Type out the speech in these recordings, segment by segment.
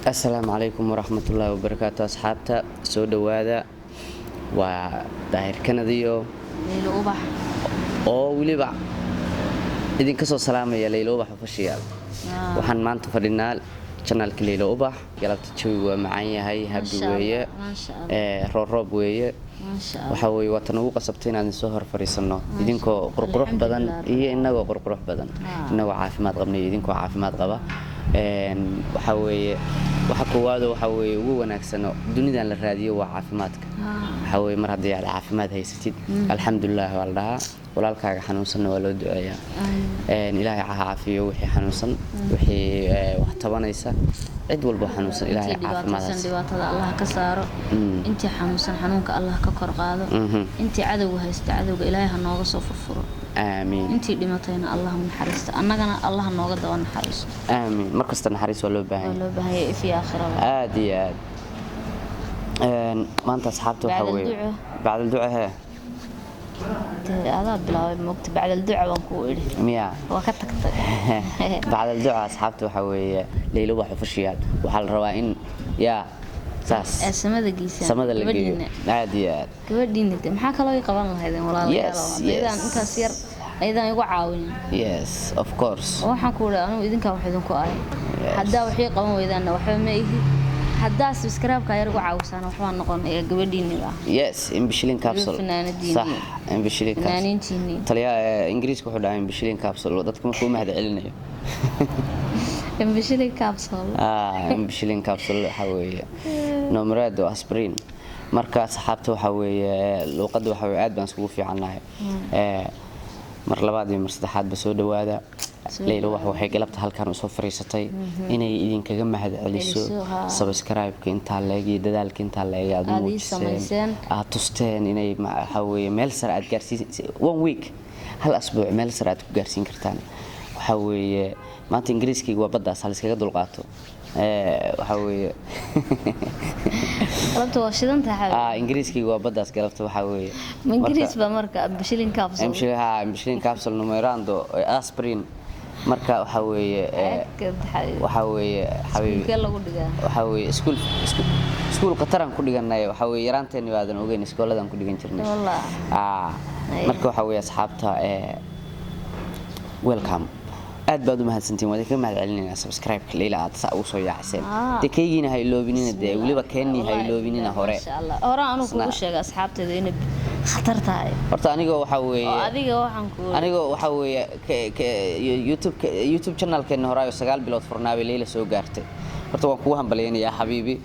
السلام عليكم ورحمة الله وبركاته أصحابتا سو دوادا وداهر كنديو ليلى أوبح oo waliba idin ka soo salaamaya Leyla Ubax official waxaan maanta fadhinaa channelka Leyla Ubax galabta jawi waa macaan yahay habi weeye roob weeye waxa weeye watan ugu qasabtay inaan soo hor fariisano idinkoo qurqurux badan iyo inagoo qurqurux badan inagoo caafimaad qabnay idinkoo caafimaad qaba waxa weeye waxa koowaad waxa weeye ugu wanaagsan dunida la raadiyo waa caafimaadka waxa weeye mar haddii aad caafimaad haysatid alxamdulillah waldaa walaalkaaga xanuunsan waa loo duceeyaa ilaahay caafiyo wixii xanuunsan wixii wax tabanaysa cid walba xanuunsan ilaahay caafimaad dhibaatada Allah ka saaro intii xanuunsan xanuunka Allah ka kor qaado intii cadawga haysta cadawga ilaahay ha nooga soo furfuro آمين. أنتي دمتين الله من حريست أنا الله نوجد وأنا حريست. آمين. مركز تنحريس ولا بهاي. ولا بهاي في آخرة. عادي. ما أنت أصحابته حوي. بعد الدعاء ها. هذا بلا وقت بعد الدعاء بنقول. ميا. وقتك. بعد الدعاء أصحابته حوي ليلى وحف الشياد وحال روائن يا. ساس. السماد الجيسان. السماد اللي عادي. كبدين أنت محاك الله يقبل هذا ولا لا. إذا أنت سير أيضا يقع عاون. Yes, of course. وحنقول أنا إذا كان واحد كواي. حدا وحي قوم وإذا أنا وحي ما يجي. حدا سبسكرايب كاير يقع عاوسان وحنا نقول كبدين لا. Yes, إمبشلين كابسول. صح. إمبشلين كابسول. نانين تيني. طليا إنجليز كحول عن إمبشلين كابسول وضدكم كل ما هذا علنا. إمبشلين كابسول. إمبشلين كابسول حوي. نمرد وأسبرين. مركز صحابته حوي الوقت وحوي عاد بنسوي في عناه. mar labaad iyo mar saddexaad ba soo dhawaada Leyla waxay galabta halkan u soo fariisatay inay idin kaga mahad celiso subscribe-ka inta leegi dadaalka inta leegi aad muujiseen aad tusteen inay waxa weeye meel sare aad gaarsiin one week hal asbuuc meel sare aad ku gaarsiin kartaan waxa weeye maanta Ingiriiskiga waa baddaas hal iskaga dulqaato waxa weeye galabta waa shidan tahay Ingiriiskiga waa baddaas galabta waxa weeye Ingiriis ba marka Michelin capsule Michelin capsule numerando aspirin marka waxa weeye xabiibi lagu dhigaa waxa weeye school qataran ku dhiganay waxa weeye yaraanteena waadan ogeyn iskooladan ku dhigan jirnay wallahi marka waxa weeye asxaabta welcome aad baad u mahadsantiin wada ka mahad celinayna subscribe-ka Leyla aad saa u soo yaacsan dekeygina ha iloobinina de waliba keenni ha iloobinina hore hore aanu kugu sheegay asxaabteeda in khatar tahay horta aniga waxa weeye aniga waxa weeye YouTube channel-keena hore 9 bilood furnaabay Leyla soo gaartay horta waan kugu hambaleynayaa habiibi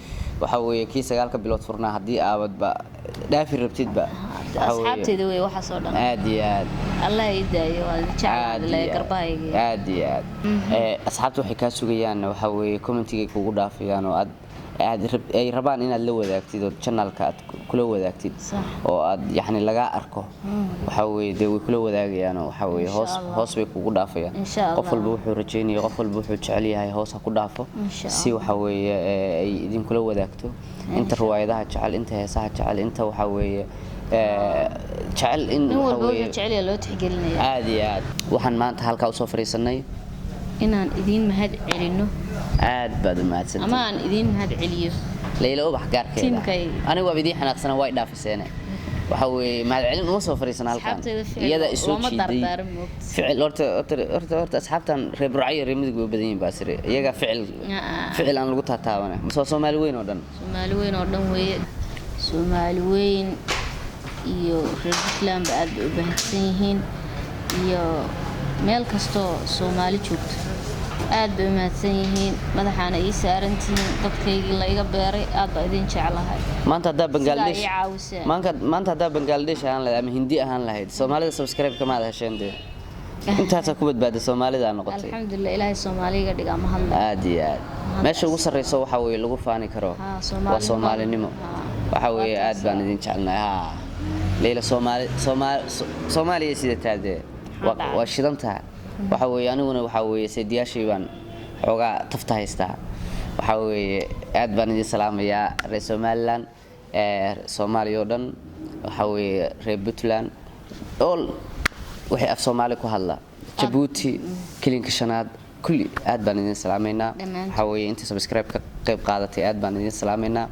waxa weeye kii 9 bilood furnaa hadii aabadba dhaafi rabtidba asxaabteeda way waxa soo dhan aad iyo aad Allah idaayo waa jacayl la garbaayay aad iyo aad asxaabtu waxay ka sugayaan waxa weeye comment-iga kugu dhaafayaan oo ay rabaan inaad la wadaagtid oo channel-ka aad kula wadaagtid oo aad yani laga arko waxa weeye de way kula wadaagayaan oo waxa weeye hoos bay kugu dhaafayaan qof walba wuxuu rajaynayaa qof walba wuxuu jecel yahay hoos ha ku dhaafo si waxa weeye ay idin kula wadaagto inta riwaayadaha jecel inta heesaha jecel inta waxa weeye jecel in waxa weeye jecel loo tixgelinayo aad iyo aad waxaan maanta halka u soo fariisanay inaan idin mahad celino aad baad u mahadsantahay ama aan idin mahad celiyo Leyla Ubax gaarkeeda anigu waa idin xanaaqsan way dhaafiseen waxa weeye mahad celin uma soo fariisan halkan iyada isoo jiiday ficil horta asxaabtan reer Burcay reer Midowga badan yihiin baasire iyaga ficil aan lagu taataawana Soomaali weyn oo dhan weeye Soomaali weyn iyo reer Puntland aad u baahsan yihiin iyo meel kasto Soomaali joogto aad bay mahadsan yihiin madaxana ii saarantiin dadkayga la iga beeray aad baa idin jecelahay maanta hadda Bangladesh aan lahayd ama Hindi ahaan lahayd Soomaalida subscribe kama hesheen intaas ku badbaada Soomaalida noqotay alxamdulillah ilaahay Soomaaliga dhiga ma hadlo aad iyo aad meesha ugu sareyso waxa weeye lagu faani karo waa Soomaalinimo waxa weeye aad baan idin jecelahay Leyla Soomaaliya sida taade waa shidanta waxa weeye aniguna waxa weeye saydiyaashii baan xogaa tafta haystaa waxa weeye aad baan idin salaamayaa reer Somaliland Soomaaliya oo dhan waxa weeye reer Puntland all wixii af Soomaali ku hadla Djibouti kilinka shanaad kulli aad baan idin salaameynaa waxa weeye inta subscribe ka qayb qaadatay aad baan idin salaameynaa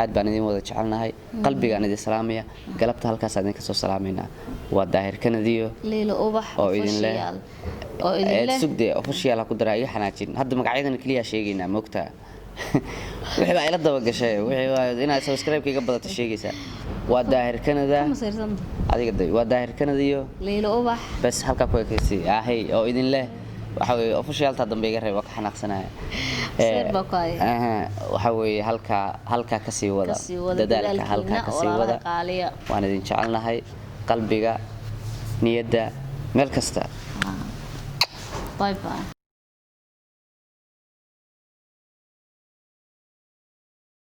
aad baan idin wada jecelnahay qalbigaan idin salaamaya galabta halkaas aan idin ka soo salaameynaa waa daahir kanadiyo Leelo Ubax oo idin leh sugde official ku daraa iyo xanaajin hadda magacyadan kaliya sheegaynaa moogtaa wixii baa ila daba gashay wixii inaad subscribe kiga badato sheegaysaa waa daahir kanada adiga day waa daahir kanadiyo Leelo Ubax bas halka ku ekeysay ahay oo idin leh waxa weeye official ta dambe iga reeb ka xanaaqsanaa waxa weeye halka ka sii wada dadaalka halka ka sii wada waan idin jecelnahay qalbiga niyada meel kasta bye bye